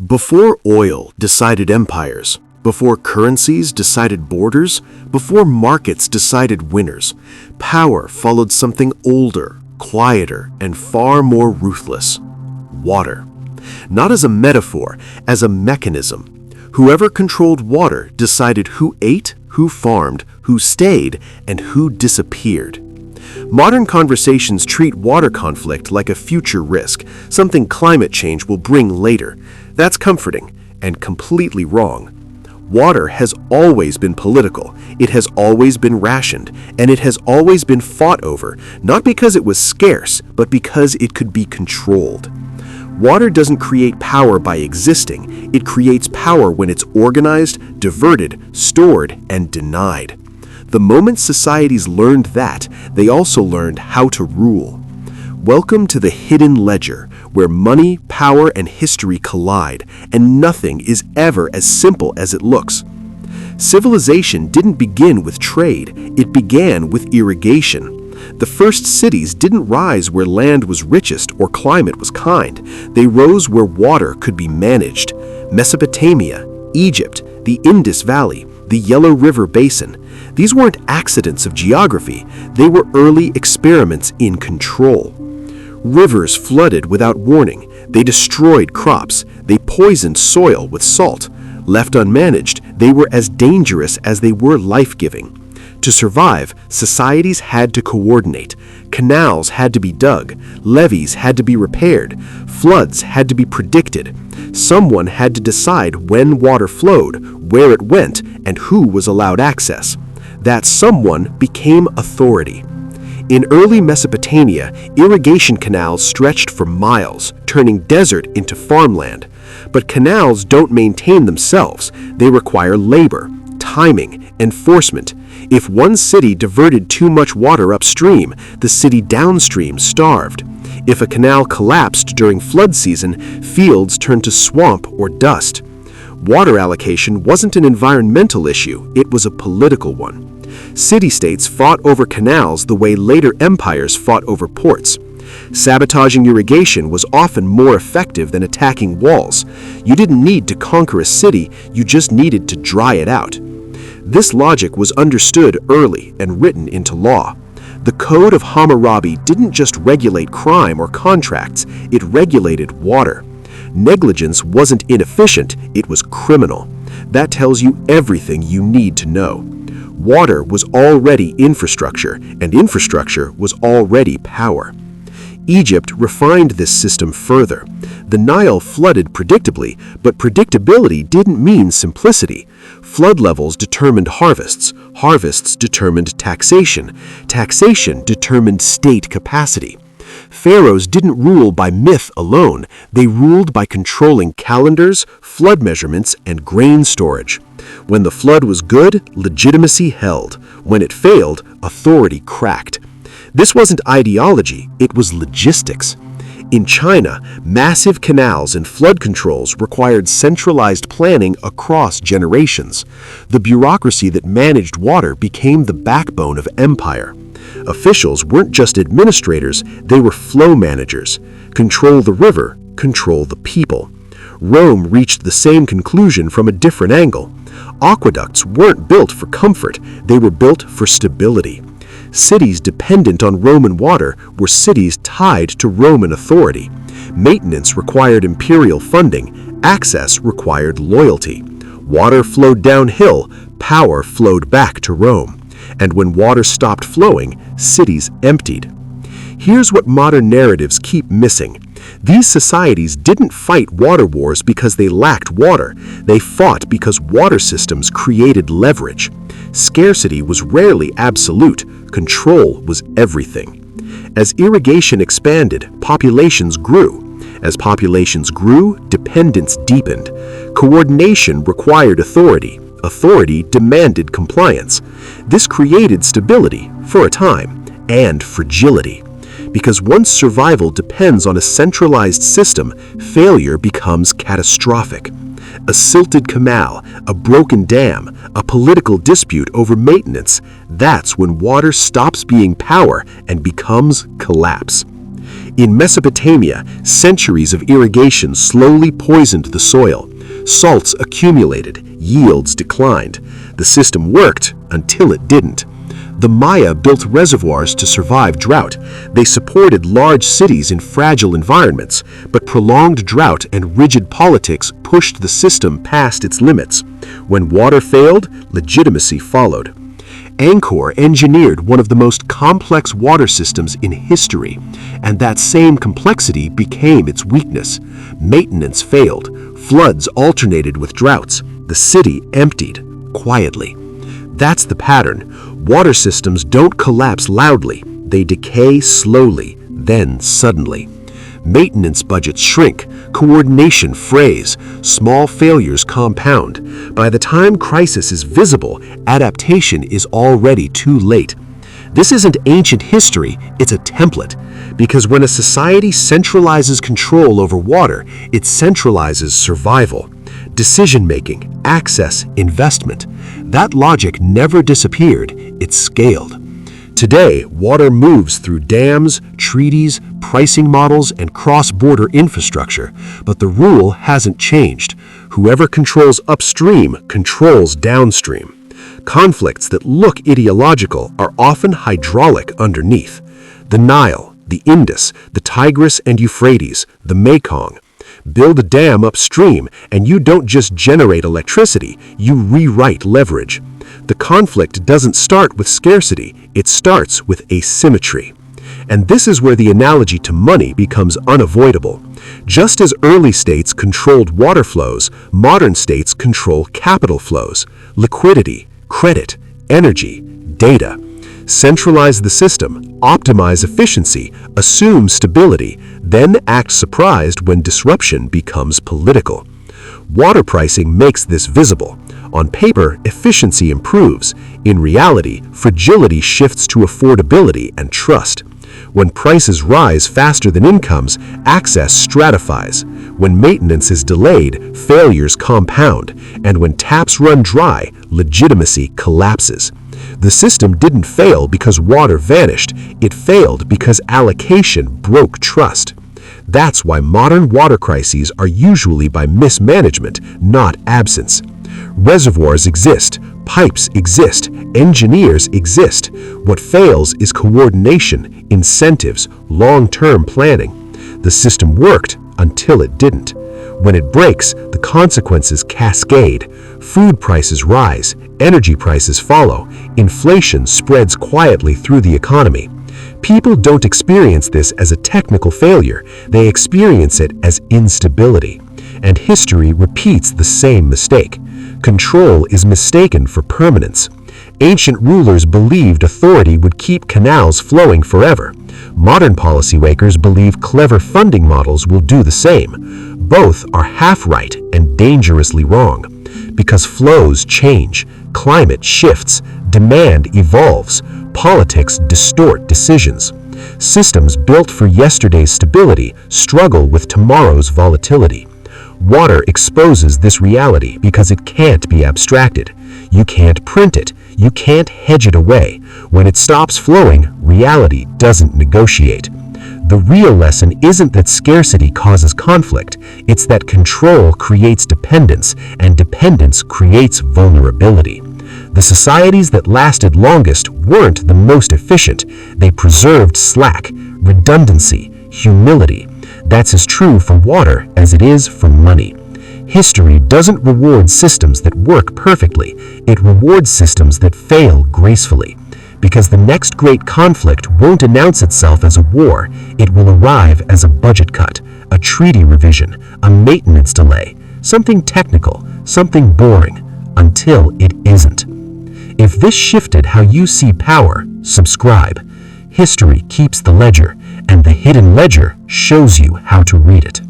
Before oil decided empires, before currencies decided borders, before markets decided winners, power followed something older, quieter, and far more ruthless: water. Not as a metaphor, as a mechanism. Whoever controlled water decided who ate, who farmed, who stayed, and who disappeared. Modern conversations treat water conflict like a future risk, something climate change will bring later. That's comforting and completely wrong. Water has always been political, it has always been rationed, and it has always been fought over, not because it was scarce, but because it could be controlled. Water doesn't create power by existing, it creates power when it's organized, diverted, stored, and denied. The moment societies learned that, they also learned how to rule. Welcome to the hidden ledger, where money, power, and history collide, and nothing is ever as simple as it looks. Civilization didn't begin with trade, it began with irrigation. The first cities didn't rise where land was richest or climate was kind. They rose where water could be managed. Mesopotamia, Egypt, the Indus Valley, the Yellow River Basin. These weren't accidents of geography, they were early experiments in control. Rivers flooded without warning, they destroyed crops, they poisoned soil with salt. Left unmanaged, they were as dangerous as they were life-giving. To survive, societies had to coordinate. Canals had to be dug, levees had to be repaired, floods had to be predicted. Someone had to decide when water flowed, where it went, and who was allowed access. That someone became authority. In early Mesopotamia, irrigation canals stretched for miles, turning desert into farmland. But canals don't maintain themselves. They require labor, timing, enforcement. If one city diverted too much water upstream, the city downstream starved. If a canal collapsed during flood season, fields turned to swamp or dust. Water allocation wasn't an environmental issue, it was a political one. City-states fought over canals the way later empires fought over ports. Sabotaging irrigation was often more effective than attacking walls. You didn't need to conquer a city, you just needed to dry it out. This logic was understood early and written into law. The Code of Hammurabi didn't just regulate crime or contracts, it regulated water. Negligence wasn't inefficient, it was criminal. That tells you everything you need to know. Water was already infrastructure, and infrastructure was already power. Egypt refined this system further. The Nile flooded predictably, but predictability didn't mean simplicity. Flood levels determined harvests, harvests determined taxation, taxation determined state capacity. Pharaohs didn't rule by myth alone, they ruled by controlling calendars, flood measurements, and grain storage. When the flood was good, legitimacy held. When it failed, authority cracked. This wasn't ideology, it was logistics. In China, massive canals and flood controls required centralized planning across generations. The bureaucracy that managed water became the backbone of empire. Officials weren't just administrators, they were flow managers. Control the river, control the people. Rome reached the same conclusion from a different angle. Aqueducts weren't built for comfort, they were built for stability. Cities dependent on Roman water were cities tied to Roman authority. Maintenance required imperial funding, access required loyalty. Water flowed downhill, power flowed back to Rome. And when water stopped flowing, cities emptied. Here's what modern narratives keep missing. These societies didn't fight water wars because they lacked water. They fought because water systems created leverage. Scarcity was rarely absolute. Control was everything. As irrigation expanded, populations grew. As populations grew, dependence deepened. Coordination required authority. Authority demanded compliance. This created stability, for a time, and fragility. Because once survival depends on a centralized system, failure becomes catastrophic. A silted canal, a broken dam, a political dispute over maintenance, that's when water stops being power and becomes collapse. In Mesopotamia, centuries of irrigation slowly poisoned the soil. Salts accumulated, yields declined. The system worked until it didn't. The Maya built reservoirs to survive drought. They supported large cities in fragile environments, but prolonged drought and rigid politics pushed the system past its limits. When water failed, legitimacy followed. Angkor engineered one of the most complex water systems in history, and that same complexity became its weakness. Maintenance failed, floods alternated with droughts, the city emptied quietly. That's the pattern. Water systems don't collapse loudly, they decay slowly, then suddenly. Maintenance budgets shrink, coordination frays, small failures compound. By the time crisis is visible, adaptation is already too late. This isn't ancient history, it's a template. Because when a society centralizes control over water, it centralizes survival, decision-making, access, investment. That logic never disappeared, it scaled. Today, water moves through dams, treaties, pricing models, and cross-border infrastructure, but the rule hasn't changed. Whoever controls upstream controls downstream. Conflicts that look ideological are often hydraulic underneath. The Nile, the Indus, the Tigris and Euphrates, the Mekong. Build a dam upstream, and you don't just generate electricity, you rewrite leverage. The conflict doesn't start with scarcity, it starts with asymmetry. And this is where the analogy to money becomes unavoidable. Just as early states controlled water flows, modern states control capital flows, liquidity, credit, energy, data. Centralize the system, optimize efficiency, assume stability, then act surprised when disruption becomes political. Water pricing makes this visible. On paper, efficiency improves. In reality, fragility shifts to affordability and trust. When prices rise faster than incomes, access stratifies. When maintenance is delayed, failures compound. And when taps run dry, legitimacy collapses. The system didn't fail because water vanished. It failed because allocation broke trust. That's why modern water crises are usually by mismanagement, not absence. Reservoirs exist, pipes exist, engineers exist. What fails is coordination, incentives, long-term planning. The system worked until it didn't. When it breaks, the consequences cascade. Food prices rise, energy prices follow, inflation spreads quietly through the economy. People don't experience this as a technical failure, they experience it as instability. And history repeats the same mistake. Control is mistaken for permanence. Ancient rulers believed authority would keep canals flowing forever. Modern policymakers believe clever funding models will do the same. Both are half right and dangerously wrong. Because flows change, climate shifts, demand evolves, politics distort decisions. Systems built for yesterday's stability struggle with tomorrow's volatility. Water exposes this reality because it can't be abstracted. You can't print it. You can't hedge it away. When it stops flowing, reality doesn't negotiate. The real lesson isn't that scarcity causes conflict. It's that control creates dependence, and dependence creates vulnerability. The societies that lasted longest weren't the most efficient. They preserved slack, redundancy, humility. That's as true for water as it is for money. History doesn't reward systems that work perfectly. It rewards systems that fail gracefully. Because the next great conflict won't announce itself as a war. It will arrive as a budget cut, a treaty revision, a maintenance delay, something technical, something boring, until it isn't. If this shifted how you see power, subscribe. History keeps the ledger, and the hidden ledger shows you how to read it.